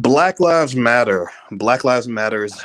Black Lives Matter. Black Lives Matter is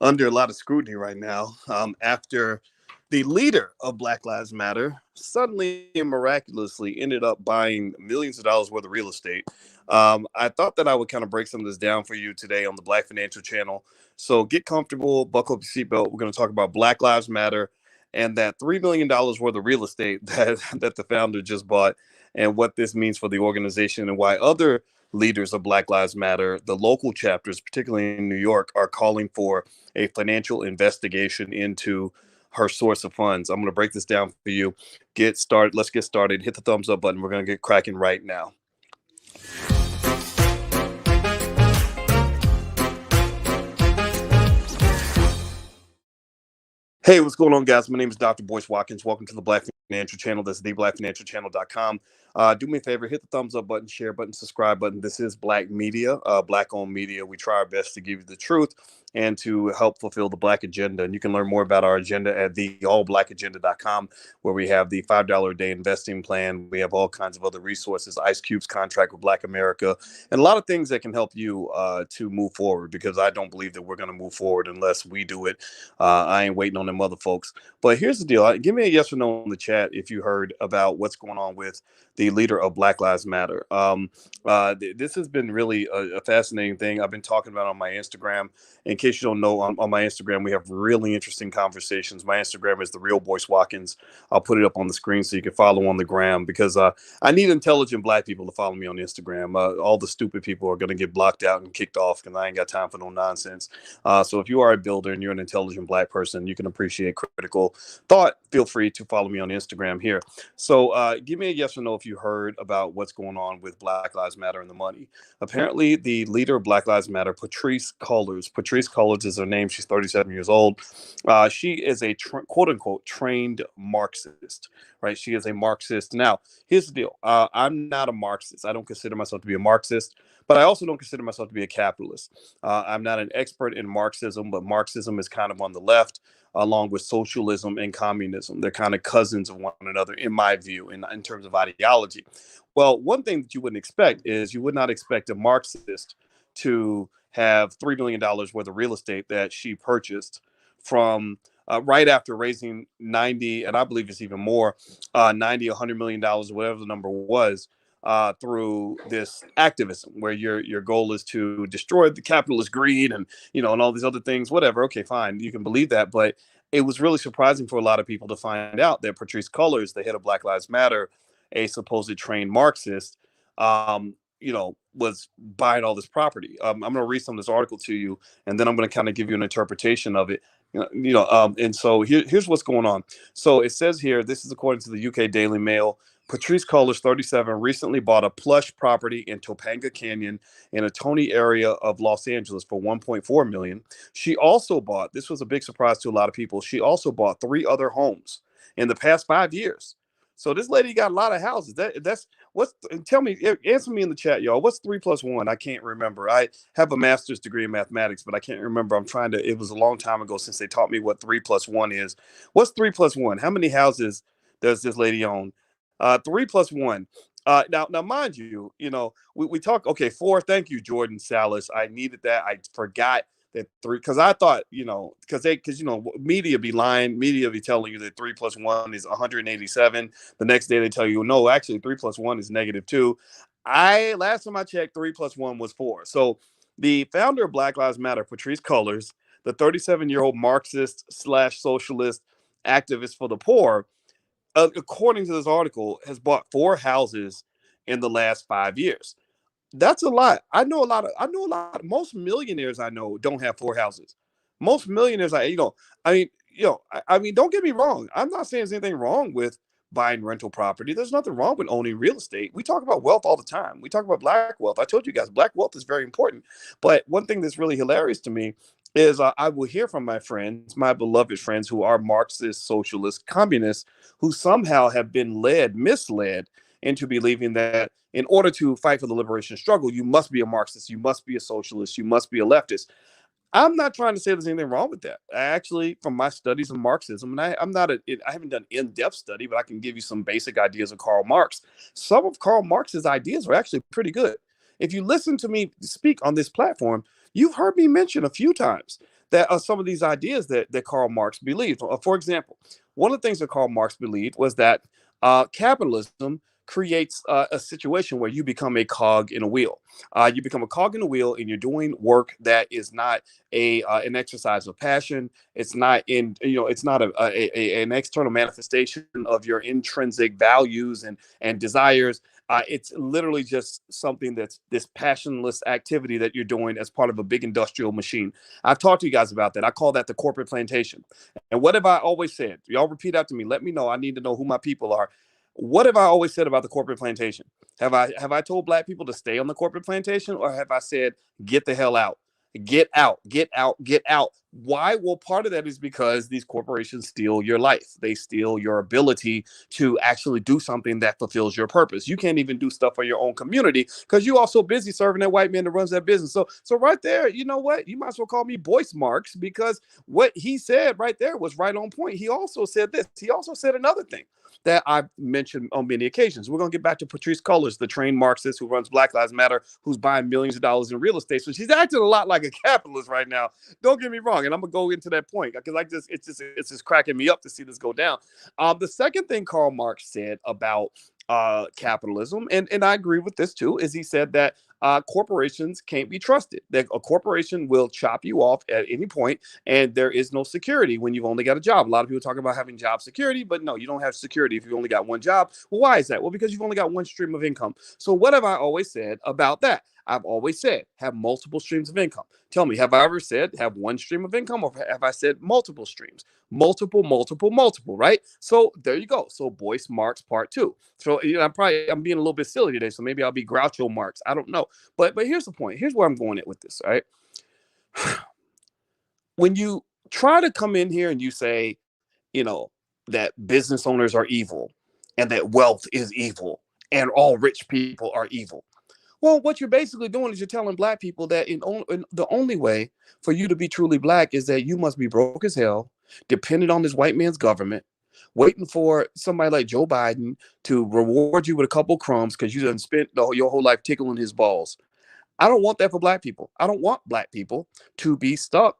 under a lot of scrutiny right now after the leader of Black Lives Matter suddenly and miraculously ended up buying millions of dollars worth of real estate. I thought that I would kind of break some of this down for you today on the Black Financial Channel. So get comfortable, buckle up your seatbelt. We're going to talk about Black Lives Matter and that $3 million worth of real estate that the founder just bought, and what this means for the organization, and why other leaders of Black Lives Matter, the local chapters, particularly in New York, are calling for a financial investigation into her source of funds. I'm going to break this down for you. Get started. Let's get started. Hit the thumbs up button. We're going to get cracking right now. Hey, what's going on, guys? My name is Dr. Boyce Watkins. Welcome to the Black Financial Channel. That's theblackfinancialchannel.com. Do me a favor, hit the thumbs up button, share button, subscribe button. This is Black media, Black-owned media. We try our best to give you the truth and to help fulfill the Black agenda. And you can learn more about our agenda at theallblackagenda.com, where we have the $5 a day investing plan. We have all kinds of other resources, Ice Cube's contract with Black America, and a lot of things that can help you to move forward, because I don't believe that we're going to move forward unless we do it. I ain't waiting on them other folks. But here's the deal. Give me a yes or no in the chat if you heard about what's going on with the leader of Black Lives Matter. This has been really a fascinating thing I've been talking about on my Instagram. In case you don't know, on my Instagram, we have really interesting conversations. My Instagram is The Real Boyce Watkins. I'll put it up on the screen so you can follow on the gram, because I need intelligent Black people to follow me on Instagram. All the stupid people are going to get blocked out and kicked off, because I ain't got time for no nonsense. So if you are a builder and you're an intelligent Black person, you can appreciate critical thought, feel free to follow me on Instagram here. So give me a yes or no if you heard about what's going on with Black Lives Matter and the money. Apparently, the leader of Black Lives Matter, Patrisse Cullors is her name. She's 37 years old. She is a quote unquote trained Marxist, right? She is a Marxist. Now, here's the deal. I'm not a Marxist. I don't consider myself to be a Marxist, but I also don't consider myself to be a capitalist. I'm not an expert in Marxism, but Marxism is kind of on the left, along with socialism and communism. They're kind of cousins of one another, in my view, in terms of ideology. Well, one thing that you wouldn't expect is you would not expect a Marxist to have $3 million worth of real estate that she purchased from right after raising 90, and I believe it's even more, 90, $100 million, whatever the number was, through this activism, where your goal is to destroy the capitalist greed and and all these other things. Whatever, okay, fine, you can believe that, but it was really surprising for a lot of people to find out that Patrisse Cullors, the head of Black Lives Matter, a supposed trained Marxist, was buying all this property. I'm going to read some of this article to you, and then I'm going to kind of give you an interpretation of it. And so here's what's going on. So it says here, this is according to the UK Daily Mail. Patrisse Cullors, 37, recently bought a plush property in Topanga Canyon in a Tony area of Los Angeles for $1.4 million. She also bought, this was a big surprise to a lot of people, she also bought 3 other homes in the past 5 years. So this lady got a lot of houses. Tell me, answer me in the chat, y'all. What's 3 plus 1? I can't remember. I have a master's degree in mathematics, but I can't remember. It was a long time ago since they taught me what 3 plus 1 is. What's 3 plus 1? How many houses does this lady own? 3 plus 1. Now, mind you, we talk, okay, 4. Thank you, Jordan Salas. I needed that. I forgot that 3, because I thought, because media be lying. Media be telling you that 3 plus 1 is 187. The next day they tell you, no, actually 3 plus 1 is -2. Last time I checked, 3 plus 1 was 4. So the founder of Black Lives Matter, Patrisse Cullors, the 37-year-old Marxist / socialist activist for the poor, according to this article, has bought 4 houses in the last 5 years. That's a lot. I know a lot. Most millionaires I know don't have 4 houses. Most millionaires, don't get me wrong. I'm not saying there's anything wrong with buying rental property. There's nothing wrong with owning real estate. We talk about wealth all the time. We talk about Black wealth. I told you guys, Black wealth is very important. But one thing that's really hilarious to me is I will hear from my friends, my beloved friends who are Marxist, socialist, communists, who somehow have been misled into believing that in order to fight for the liberation struggle, you must be a Marxist, you must be a socialist, you must be a leftist. I'm not trying to say there's anything wrong with that. I actually, from my studies of Marxism, and I haven't done in-depth study, but I can give you some basic ideas of Karl Marx. Some of Karl Marx's ideas are actually pretty good. If you listen to me speak on this platform, you've heard me mention a few times that some of these ideas that Karl Marx believed. For example, one of the things that Karl Marx believed was that capitalism creates a situation where you become a cog in a wheel. You become a cog in a wheel, and you're doing work that is not an exercise of passion. It's not it's not an external manifestation of your intrinsic values and desires. It's literally just something that's this passionless activity that you're doing as part of a big industrial machine. I've talked to you guys about that. I call that the corporate plantation. And what have I always said? Y'all repeat after me. Let me know. I need to know who my people are. What have I always said about the corporate plantation? Have I told black people to stay on the corporate plantation, or have I said get the hell out? Get out, get out, get out. Why? Well, part of that is because these corporations steal your life. They steal your ability to actually do something that fulfills your purpose. You can't even do stuff for your own community because you're also busy serving that white man that runs that business. So right there, you know what? You might as well call me Boyce Marx, because what he said right there was right on point. He also said this. He also said another thing that I've mentioned on many occasions. We're going to get back to Patrisse Cullors, the trained Marxist who runs Black Lives Matter, who's buying millions of dollars in real estate. So she's acting a lot like a capitalist right now. Don't get me wrong. And I'm going to go into that point because it's just cracking me up to see this go down. The second thing Karl Marx said about capitalism, and I agree with this too, is he said that corporations can't be trusted. That a corporation will chop you off at any point, and there is no security when you've only got a job. A lot of people talk about having job security, but no, you don't have security if you only got one job. Well, why is that? Well, because you've only got one stream of income. So what have I always said about that? I've always said have multiple streams of income. Tell me, have I ever said have one stream of income, or have I said multiple streams? Multiple, multiple, multiple, right? So there you go. So Boyce Marx part two. So I'm being a little bit silly today, so maybe I'll be Groucho Marx. I don't know. But here's the point. Here's where I'm going at with this, all right? When you try to come in here and you say, that business owners are evil and that wealth is evil and all rich people are evil. Well, what you're basically doing is you're telling black people that in the only way for you to be truly black is that you must be broke as hell, dependent on this white man's government, waiting for somebody like Joe Biden to reward you with a couple crumbs because you done spent your whole life tickling his balls. I don't want that for black people. I don't want black people to be stuck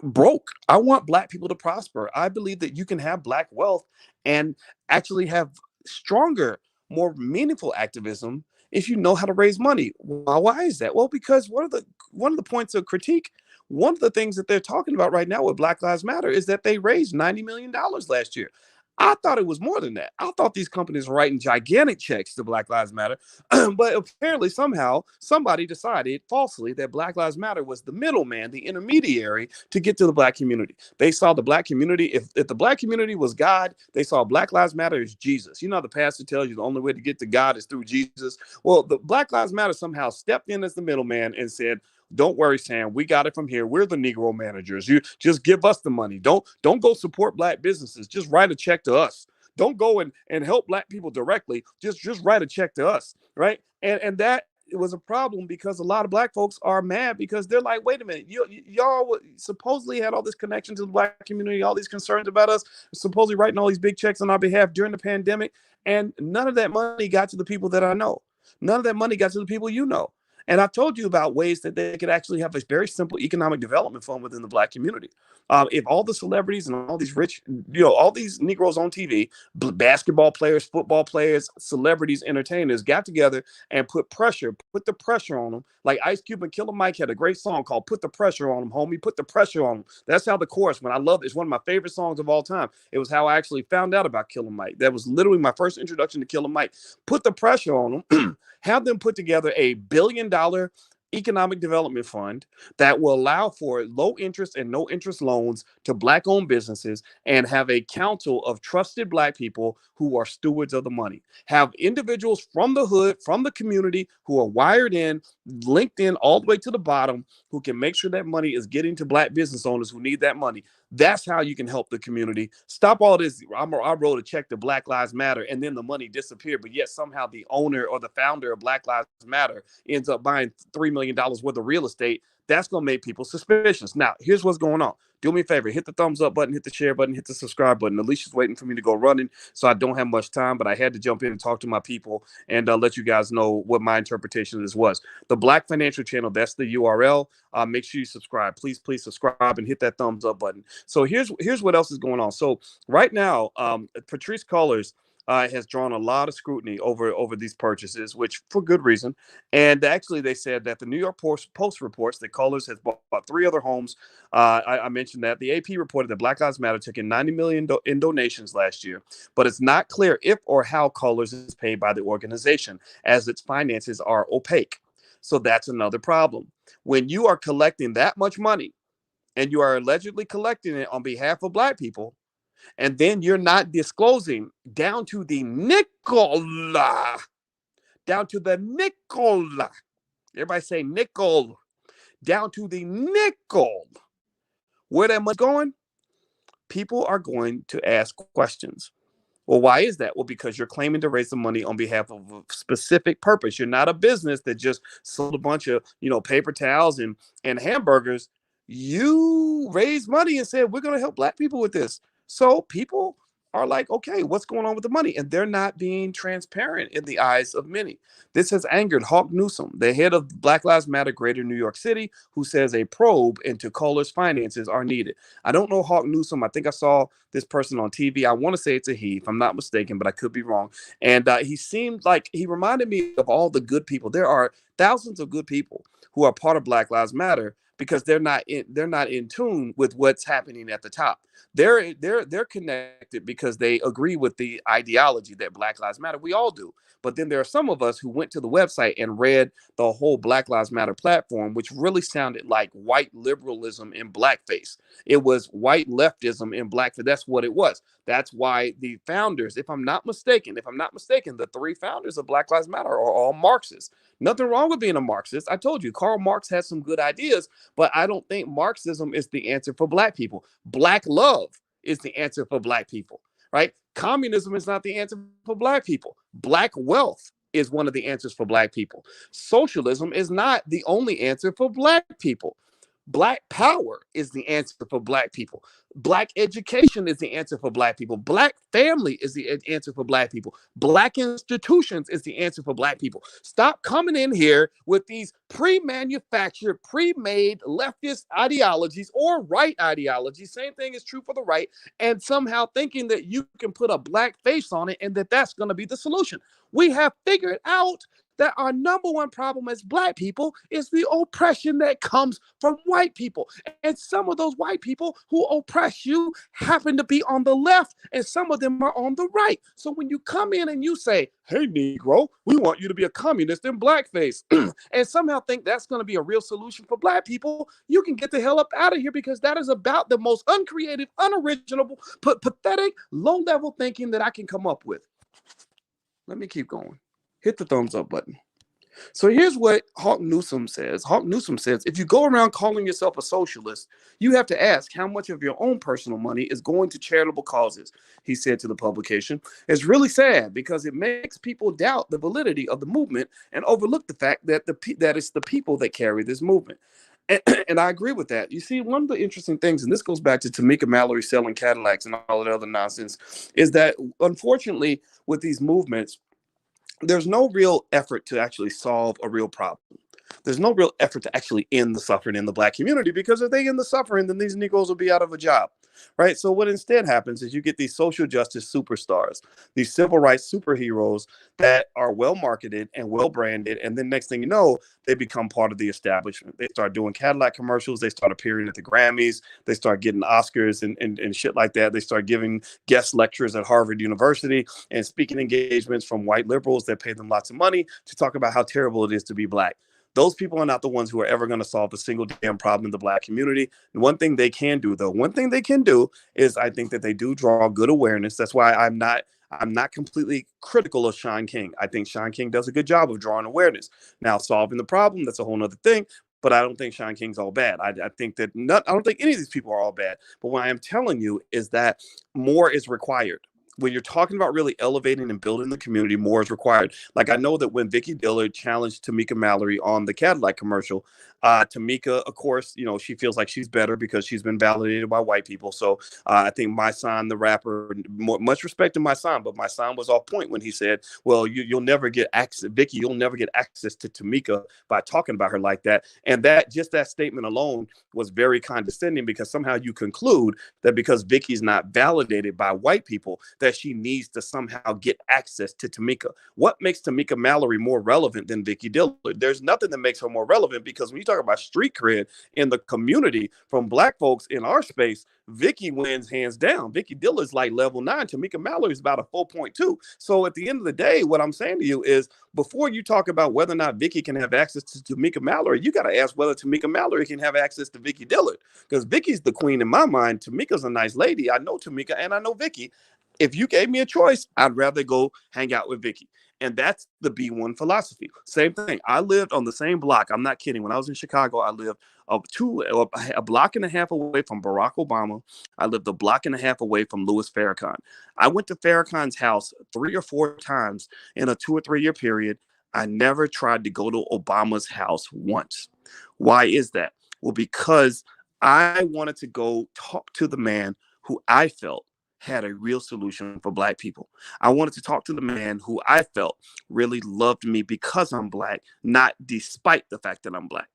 broke. I want black people to prosper. I believe that you can have black wealth and actually have stronger, more meaningful activism if you know how to raise money. Why is that? Well, because one of the points of critique, one of the things that they're talking about right now with Black Lives Matter is that they raised $90 million last year. I thought it was more than that. I thought these companies were writing gigantic checks to Black Lives Matter. But apparently somehow somebody decided falsely that Black Lives Matter was the middleman, the intermediary to get to the black community. They saw the black community. If the black community was God, they saw Black Lives Matter as Jesus. You know, the pastor tells you the only way to get to God is through Jesus. Well, the Black Lives Matter somehow stepped in as the middleman and said, don't worry, Sam. We got it from here. We're the Negro managers. You just give us the money. Don't go support black businesses. Just write a check to us. Don't go and help black people directly. Just write a check to us, right? And that it was a problem because a lot of black folks are mad because they're like, wait a minute, y'all supposedly had all this connection to the black community, all these concerns about us, supposedly writing all these big checks on our behalf during the pandemic, and none of that money got to the people that I know. None of that money got to the people you know. And I've told you about ways that they could actually have a very simple economic development fund within the black community. If all the celebrities and all these rich, all these Negroes on TV, basketball players, football players, celebrities, entertainers got together and put the pressure on them. Like Ice Cube and Killer Mike had a great song called "Put the Pressure on Them, Homie." Put the pressure on them. That's how the chorus went. I love it. It's one of my favorite songs of all time. It was how I actually found out about Killer Mike. That was literally my first introduction to Killer Mike. Put the pressure on them. Have them put together a $1 billion economic development fund that will allow for low interest and no interest loans to black owned businesses, and have a council of trusted black people who are stewards of the money. Have individuals from the hood, from the community, who are wired in, linked in all the way to the bottom, who can make sure that money is getting to black business owners who need that money. That's how you can help the community. Stop all this. I wrote a check to Black Lives Matter and then the money disappeared, but yet somehow the owner or the founder of Black Lives Matter ends up buying $3 million worth of real estate That's going to make people suspicious. Now, here's what's going on. Do me a favor, hit the thumbs up button, hit the share button, hit the subscribe button. Alicia's waiting for me to go running, so I don't have much time, but I had to jump in and talk to my people and let you guys know what my interpretation of this was. The Black Financial Channel, that's the URL. Make sure you subscribe. Please, please subscribe and hit that thumbs up button. So here's what else is going on. So right now, Patrice Cullors has drawn a lot of scrutiny over these purchases, which for good reason. And actually, they said that the New York Post reports that Cullors has bought 3 other homes. I mentioned that the AP reported that Black Lives Matter took in $90 million in donations last year, but it's not clear if or how Cullors is paid by the organization, as its finances are opaque. So that's another problem. When you are collecting that much money, and you are allegedly collecting it on behalf of Black people, and then you're not disclosing down to the nickel, down to the nickel. Everybody say nickel, down to the nickel. Where that money's going, people are going to ask questions. Well, why is that? Well, because you're claiming to raise the money on behalf of a specific purpose. You're not a business that just sold a bunch of, paper towels and hamburgers. You raised money and said, we're going to help Black people with this. So people are like, okay, what's going on with the money? And they're not being transparent in the eyes of many. This has angered Hawk Newsom, the head of Black Lives Matter Greater New York City, who says a probe into Cullors' finances are needed. I don't know Hawk Newsom. I think I saw this person on TV. I want to say it's a he, if I'm not mistaken, but I could be wrong. And he seemed like he reminded me of all the good people. There are thousands of good people who are part of Black Lives Matter because they're not in tune with what's happening at the top. They're connected because they agree with the ideology that Black Lives Matter. We all do. But then there are some of us who went to the website and read the whole Black Lives Matter platform, which really sounded like white liberalism in blackface. It was white leftism in blackface. That's what it was. That's why the founders, if I'm not mistaken, the 3 founders of Black Lives Matter are all Marxists. Nothing wrong with being a Marxist. I told you, Karl Marx had some good ideas, but I don't think Marxism is the answer for Black people. Black love is the answer for Black people, right? Communism is not the answer for Black people. Black wealth is one of the answers for Black people. Socialism is not the only answer for Black people. Black power is the answer for Black people. Black education is the answer for Black people. Black family is the answer for Black people. Black institutions is the answer for Black people. Stop coming in here with these pre-manufactured, pre-made leftist ideologies or right ideologies. Same thing is true for the right, and somehow thinking that you can put a Black face on it and that's going to be the solution. We have figured out that our number one problem as Black people is the oppression that comes from white people. And some of those white people who oppress you happen to be on the left, and some of them are on the right. So when you come in and you say, hey, Negro, we want you to be a communist in blackface, and somehow think that's going to be a real solution for Black people, you can get the hell up out of here, because that is about the most uncreative, unoriginal, pathetic, low-level thinking that I can come up with. Let me keep going. Hit the thumbs up button. So here's what Hawk Newsom says. Hawk Newsom says, if you go around calling yourself a socialist, you have to ask how much of your own personal money is going to charitable causes, he said to the publication. It's really sad because it makes people doubt the validity of the movement and overlook the fact that that it's the people that carry this movement. And I agree with that. You see, one of the interesting things, and this goes back to Tamika Mallory selling Cadillacs and all that other nonsense, is that unfortunately with these movements, there's no real effort to actually solve a real problem. There's no real effort to actually end the suffering in the Black community, because if they end the suffering, then these Negroes will be out of a job, right? So what instead happens is you get these social justice superstars, these civil rights superheroes that are well marketed and well branded, and then next thing you know, they become part of the establishment. They start doing Cadillac commercials, they start appearing at the Grammys, they start getting Oscars and shit like that. They start giving guest lectures at Harvard University and speaking engagements from white liberals that pay them lots of money to talk about how terrible it is to be Black. Those people are not the ones who are ever going to solve a single damn problem in the Black community. And one thing they can do, though, is I think that they do draw good awareness. That's why I'm not completely critical of Shaun King. I think Shaun King does a good job of drawing awareness. Now, solving the problem, that's a whole other thing. But I don't think Shaun King's all bad. I don't think any of these people are all bad. But what I am telling you is that more is required. when you're talking about really elevating and building the community, more is required. Like, I know that when Vicky Dillard challenged Tamika Mallory on the Cadillac commercial, Tamika, of course, she feels like she's better because she's been validated by white people. So I think My Son, the rapper, much respect to My Son, but My Son was off point when he said, well, you'll never get access, Vicky, you'll never get access to Tamika by talking about her like that. And that statement alone was very condescending, because somehow you conclude that because Vicky's not validated by white people, that she needs to somehow get access to Tamika. What makes Tamika Mallory more relevant than Vicky Dillard? There's nothing that makes her more relevant, because when you talk about street cred in the community from black folks in our space, Vicky wins hands down. Vicky Dillard's like level 9. Tamika Mallory is about a 4.2. So at the end of the day, what I'm saying to you is, before you talk about whether or not Vicky can have access to Tamika Mallory, you got to ask whether Tamika Mallory can have access to Vicky Dillard, because Vicky's the queen in my mind. Tamika's a nice lady. I know Tamika and I know Vicky. If you gave me a choice, I'd rather go hang out with Vicky. And that's the B1 philosophy. Same thing. I lived on the same block. I'm not kidding. When I was in Chicago, I lived a block and a half away from Barack Obama. I lived a block and a half away from Louis Farrakhan. I went to Farrakhan's house 3 or 4 times in a 2 or 3 year period. I never tried to go to Obama's house once. Why is that? Well, because I wanted to go talk to the man who I felt had a real solution for black people. I wanted to talk to the man who I felt really loved me because I'm black, not despite the fact that I'm black.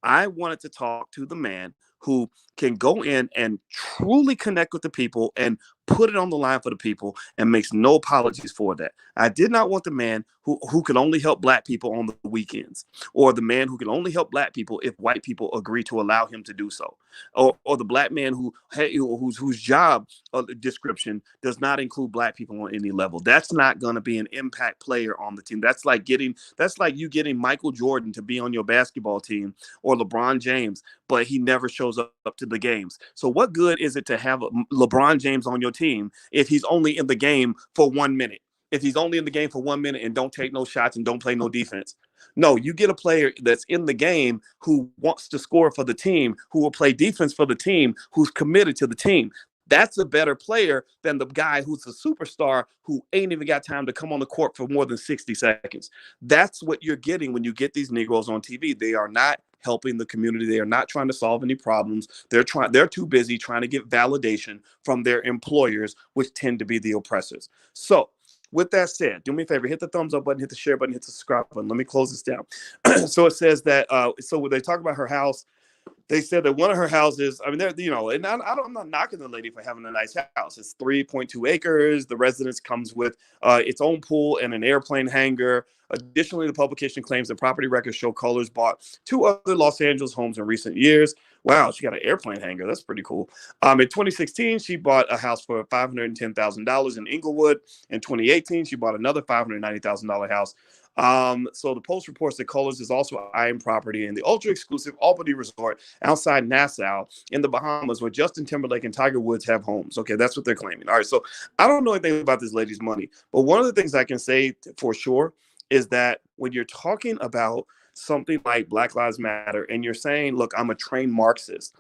I wanted to talk to the man who can go in and truly connect with the people and put it on the line for the people and makes no apologies for that. I did not want the man who could only help black people on the weekends, or the man who can only help black people if white people agree to allow him to do so, or the black man whose job description does not include black people on any level. That's not going to be an impact player on the team. That's like you getting Michael Jordan to be on your basketball team, or LeBron James, but he never shows up to the games. So what good is it to have LeBron James on your team if he's only in the game for 1 minute? If he's only in the game for 1 minute and don't take no shots and don't play no defense. No, you get a player that's in the game who wants to score for the team, who will play defense for the team, who's committed to the team. That's a better player than the guy who's a superstar who ain't even got time to come on the court for more than 60 seconds. That's what you're getting when you get these Negroes on TV. They are not helping the community. They are not trying to solve any problems. They're too busy trying to get validation from their employers, which tend to be the oppressors. So with that said, do me a favor, hit the thumbs up button, hit the share button, hit the subscribe button. Let me close this down. So it says that, so when they talk about her house, they said that one of her houses, I mean, and I'm not knocking the lady for having a nice house. It's 3.2 acres. The residence comes with its own pool and an airplane hangar. Additionally, the publication claims that property records show Cullors bought 2 other Los Angeles homes in recent years. Wow, she got an airplane hangar. That's pretty cool. In 2016, she bought a house for $510,000 in Inglewood. In 2018, she bought another $590,000 house. So the Post reports that Cullors is also eyeing property in the ultra-exclusive Albany Resort outside Nassau in the Bahamas, where Justin Timberlake and Tiger Woods have homes. Okay, that's what they're claiming. All right, so I don't know anything about this lady's money, but one of the things I can say for sure is that when you're talking about something like Black Lives Matter and you're saying, look, I'm a trained Marxist.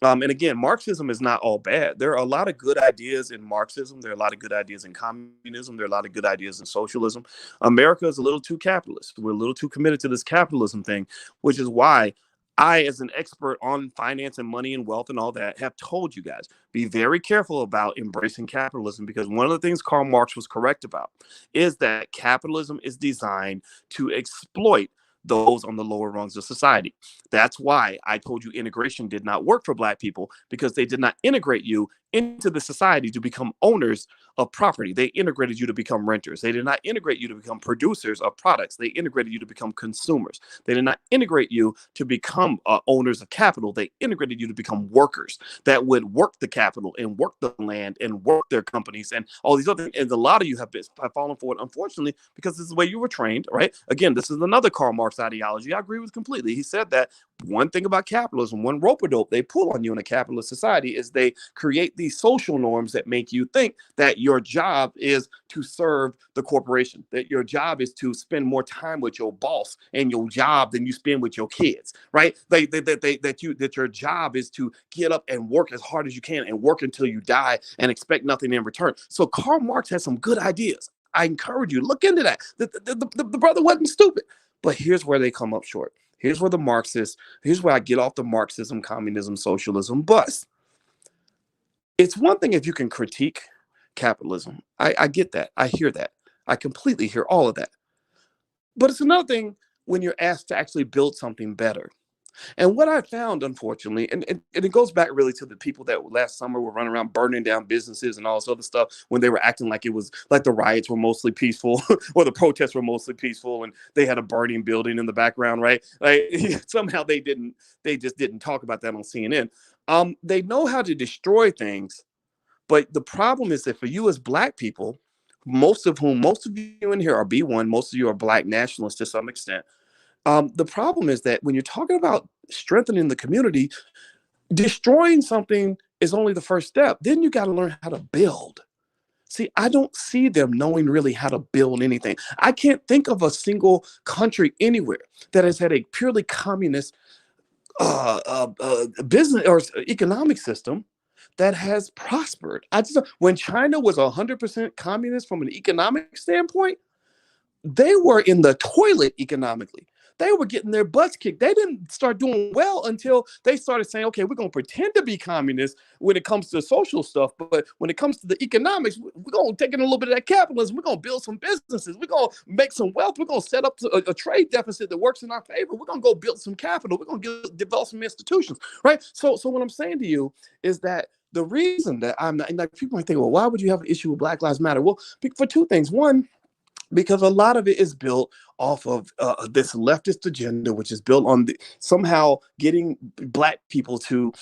And again, Marxism is not all bad. There are a lot of good ideas in Marxism. There are a lot of good ideas in communism. There are a lot of good ideas in socialism. America is a little too capitalist. We're a little too committed to this capitalism thing, which is why I, as an expert on finance and money and wealth and all that, have told you guys, be very careful about embracing capitalism, because one of the things Karl Marx was correct about is that capitalism is designed to exploit those on the lower rungs of society. That's why I told you integration did not work for black people, because they did not integrate you into the society to become owners of property. They integrated you to become renters. They did not integrate you to become producers of products. They integrated you to become consumers. They did not integrate you to become owners of capital. They integrated you to become workers that would work the capital and work the land and work their companies and all these other things. And a lot of you have fallen for it, unfortunately, because this is the way you were trained, right? Again, this is another Karl Marx ideology I agree with completely. He said that one thing about capitalism, one rope-a-dope they pull on you in a capitalist society is they create these social norms that make you think that your job is to serve the corporation, that your job is to spend more time with your boss and your job than you spend with your kids, right? That your job is to get up and work as hard as you can and work until you die and expect nothing in return. So Karl Marx has some good ideas. I encourage you, look into that. The brother wasn't stupid. But here's where they come up short. Here's where the Marxists, here's where I get off the Marxism, communism, socialism bus. It's one thing if you can critique capitalism. I get that. I hear that. I completely hear all of that. But it's another thing when you're asked to actually build something better. And what I found, unfortunately, and it goes back really to the people that last summer were running around burning down businesses and all this other stuff when they were acting like it was like the riots were mostly peaceful or the protests were mostly peaceful and they had a burning building in the background, right? Like somehow they just didn't talk about that on CNN. They know how to destroy things, but the problem is that for you as Black people, most of you in here are B1, most of you are Black nationalists to some extent. The problem is that when you're talking about strengthening the community, destroying something is only the first step. Then you got to learn how to build. See, I don't see them knowing really how to build anything. I can't think of a single country anywhere that has had a purely communist business or economic system that has prospered. When China was 100% communist from an economic standpoint, they were in the toilet economically. They were getting their butts kicked. They didn't start doing well until they started saying, okay, we're going to pretend to be communist when it comes to the social stuff. But when it comes to the economics, we're going to take in a little bit of that capitalism. We're going to build some businesses. We're going to make some wealth. We're going to set up a trade deficit that works in our favor. We're going to go build some capital. We're going to develop some institutions, right? So what I'm saying to you is that the reason that I'm not, like people might think, well, why would you have an issue with Black Lives Matter? Well, for two things. One, because a lot of it is built off of this leftist agenda, which is built on somehow getting Black people to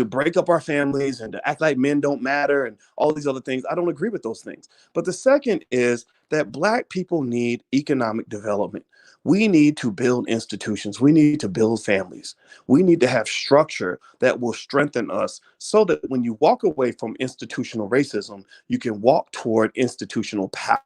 break up our families and to act like men don't matter and all these other things. I don't agree with those things. But the second is that Black people need economic development. We need to build institutions. We need to build families. We need to have structure that will strengthen us so that when you walk away from institutional racism, you can walk toward institutional power.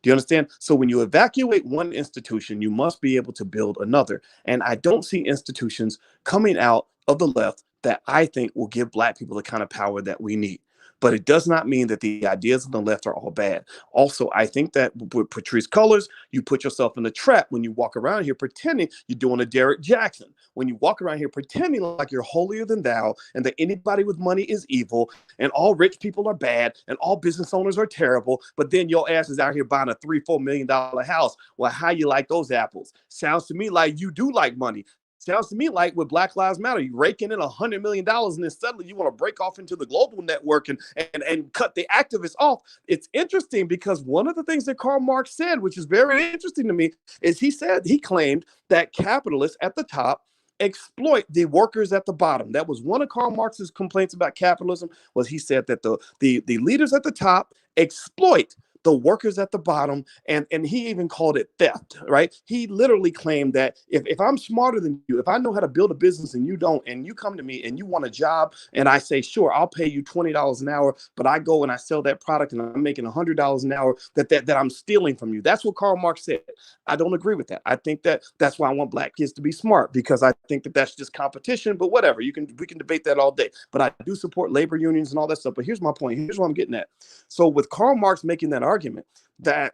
Do you understand? So when you evacuate one institution, you must be able to build another. And I don't see institutions coming out of the left that I think will give Black people the kind of power that we need. But it does not mean that the ideas of the left are all bad. Also, I think that with Patrisse Cullors, you put yourself in a trap when you walk around here pretending you're doing a Derek Jackson. When you walk around here pretending like you're holier than thou and that anybody with money is evil and all rich people are bad and all business owners are terrible, but then your ass is out here buying a $3-4 million house. Well, how you like those apples? Sounds to me like you do like money. Sounds to me like with Black Lives Matter, you're raking in $100 million and then suddenly you want to break off into the global network and cut the activists off. It's interesting because one of the things that Karl Marx said, which is very interesting to me, is he claimed that capitalists at the top exploit the workers at the bottom. That was one of Karl Marx's complaints about capitalism, was he said that the leaders at the top exploit the workers at the bottom, and he even called it theft, right? He literally claimed that if I'm smarter than you, if I know how to build a business and you don't, and you come to me and you want a job, and I say, sure, I'll pay you $20 an hour, but I go and I sell that product and I'm making $100 an hour, that I'm stealing from you. That's what Karl Marx said. I don't agree with that. I think that's why I want Black kids to be smart, because I think that that's just competition, but whatever, we can debate that all day. But I do support labor unions and all that stuff. But here's my point. Here's what I'm getting at. So with Karl Marx making that argument that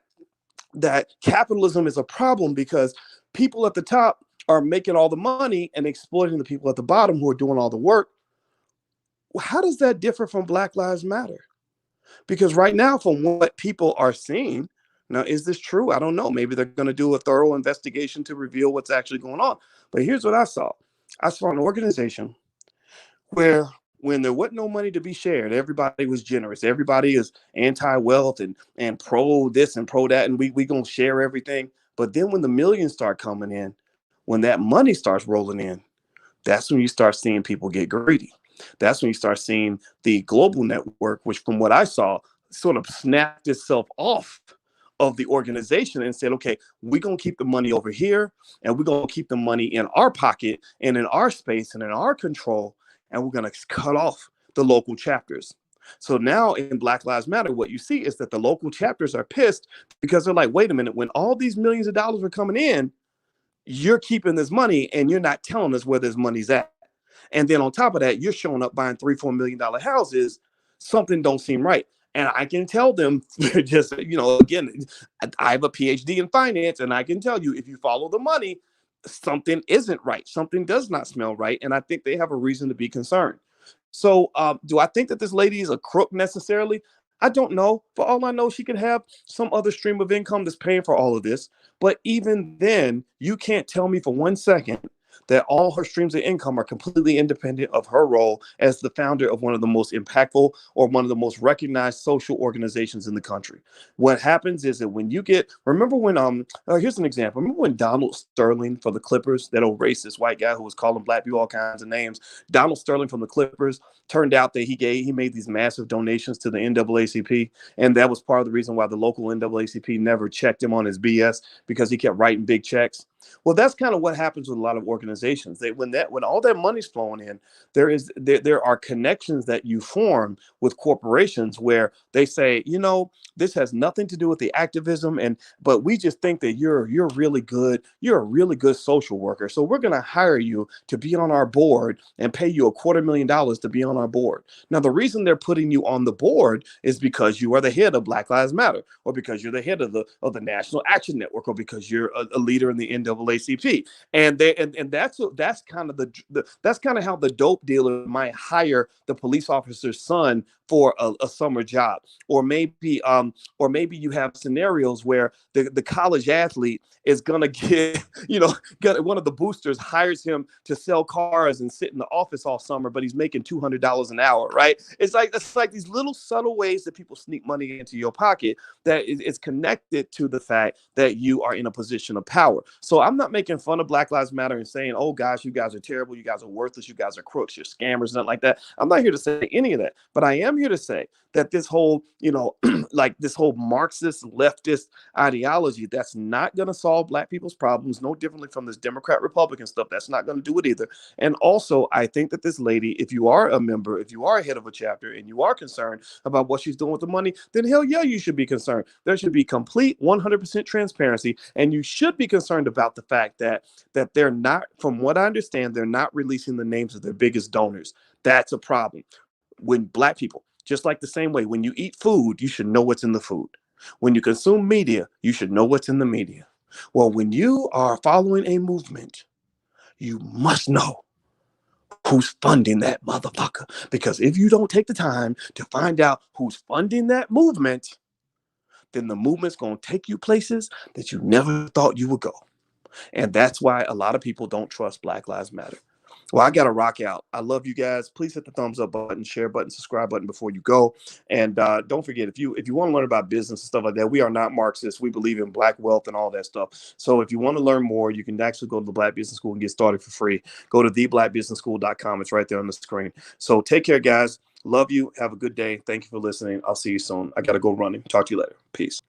capitalism is a problem because people at the top are making all the money and exploiting the people at the bottom who are doing all the work, how does that differ from Black Lives Matter? Because right now, from what people are seeing, now, is this true? I don't know. Maybe they're going to do a thorough investigation to reveal what's actually going on. But here's what I saw. I saw an organization where when there wasn't no money to be shared, everybody was generous. Everybody is anti-wealth and pro this and pro that, and we going to share everything. But then when the millions start coming in, when that money starts rolling in, that's when you start seeing people get greedy. That's when you start seeing the global network, which from what I saw, sort of snapped itself off of the organization and said, okay, we're going to keep the money over here, and we're going to keep the money in our pocket and in our space and in our control, and we're going to cut off the local chapters. So now in Black Lives Matter, what you see is that the local chapters are pissed because they're like, wait a minute, when all these millions of dollars were coming in, you're keeping this money and you're not telling us where this money's at. And then on top of that, you're showing up buying $3-4 million houses. Something don't seem right. And I can tell them just, again, I have a PhD in finance, and I can tell you, if you follow the money, something isn't right. Something does not smell right. And I think they have a reason to be concerned. So do I think that this lady is a crook necessarily? I don't know. For all I know, she could have some other stream of income that's paying for all of this. But even then, you can't tell me for 1 second that all her streams of income are completely independent of her role as the founder of one of the most impactful or one of the most recognized social organizations in the country. What happens is that when you remember when, here's an example. Remember when Donald Sterling for the Clippers, that old racist white guy who was calling black people all kinds of names, Donald Sterling from the Clippers, turned out that he made these massive donations to the NAACP. And that was part of the reason why the local NAACP never checked him on his BS, because he kept writing big checks. Well, that's kind of what happens with a lot of organizations. When all that money's flowing in, there are connections that you form with corporations where they say, this has nothing to do with the activism, but we just think that you're really good. You're a really good social worker, so we're going to hire you to be on our board and pay you $250,000 to be on our board. Now, the reason they're putting you on the board is because you are the head of Black Lives Matter, or because you're the head of the National Action Network, or because you're a leader in the NAACP. And that's kind of how the dope dealer might hire the police officer's son for a summer job. Or maybe you have scenarios where the college athlete is gonna get, one of the boosters hires him to sell cars and sit in the office all summer, but he's making $200 an hour, right? It's like these little subtle ways that people sneak money into your pocket that is connected to the fact that you are in a position of power. So I'm not making fun of Black Lives Matter and saying, oh gosh, you guys are terrible, you guys are worthless, you guys are crooks, you're scammers, nothing like that. I'm not here to say any of that, but I am here to say that this whole, like this whole Marxist leftist ideology, that's not going to solve black people's problems, no differently from this Democrat Republican stuff. That's not going to do it either. And also, I think that this lady, if you are a member, if you are a head of a chapter and you are concerned about what she's doing with the money, then hell yeah, you should be concerned. There should be complete 100% transparency. And you should be concerned about the fact that they're not, from what I understand, they're not releasing the names of their biggest donors. That's a problem. When black people, just like the same way, when you eat food, you should know what's in the food. When you consume media, you should know what's in the media. Well, when you are following a movement, you must know who's funding that motherfucker. Because if you don't take the time to find out who's funding that movement, then the movement's going to take you places that you never thought you would go. And that's why a lot of people don't trust Black Lives Matter. Well, I got to rock out. I love you guys. Please hit the thumbs up button, share button, subscribe button before you go. And don't forget, if you want to learn about business and stuff like that, we are not Marxists. We believe in black wealth and all that stuff. So if you want to learn more, you can actually go to the Black Business School and get started for free. Go to theblackbusinessschool.com. It's right there on the screen. So take care, guys. Love you. Have a good day. Thank you for listening. I'll see you soon. I got to go running. Talk to you later. Peace.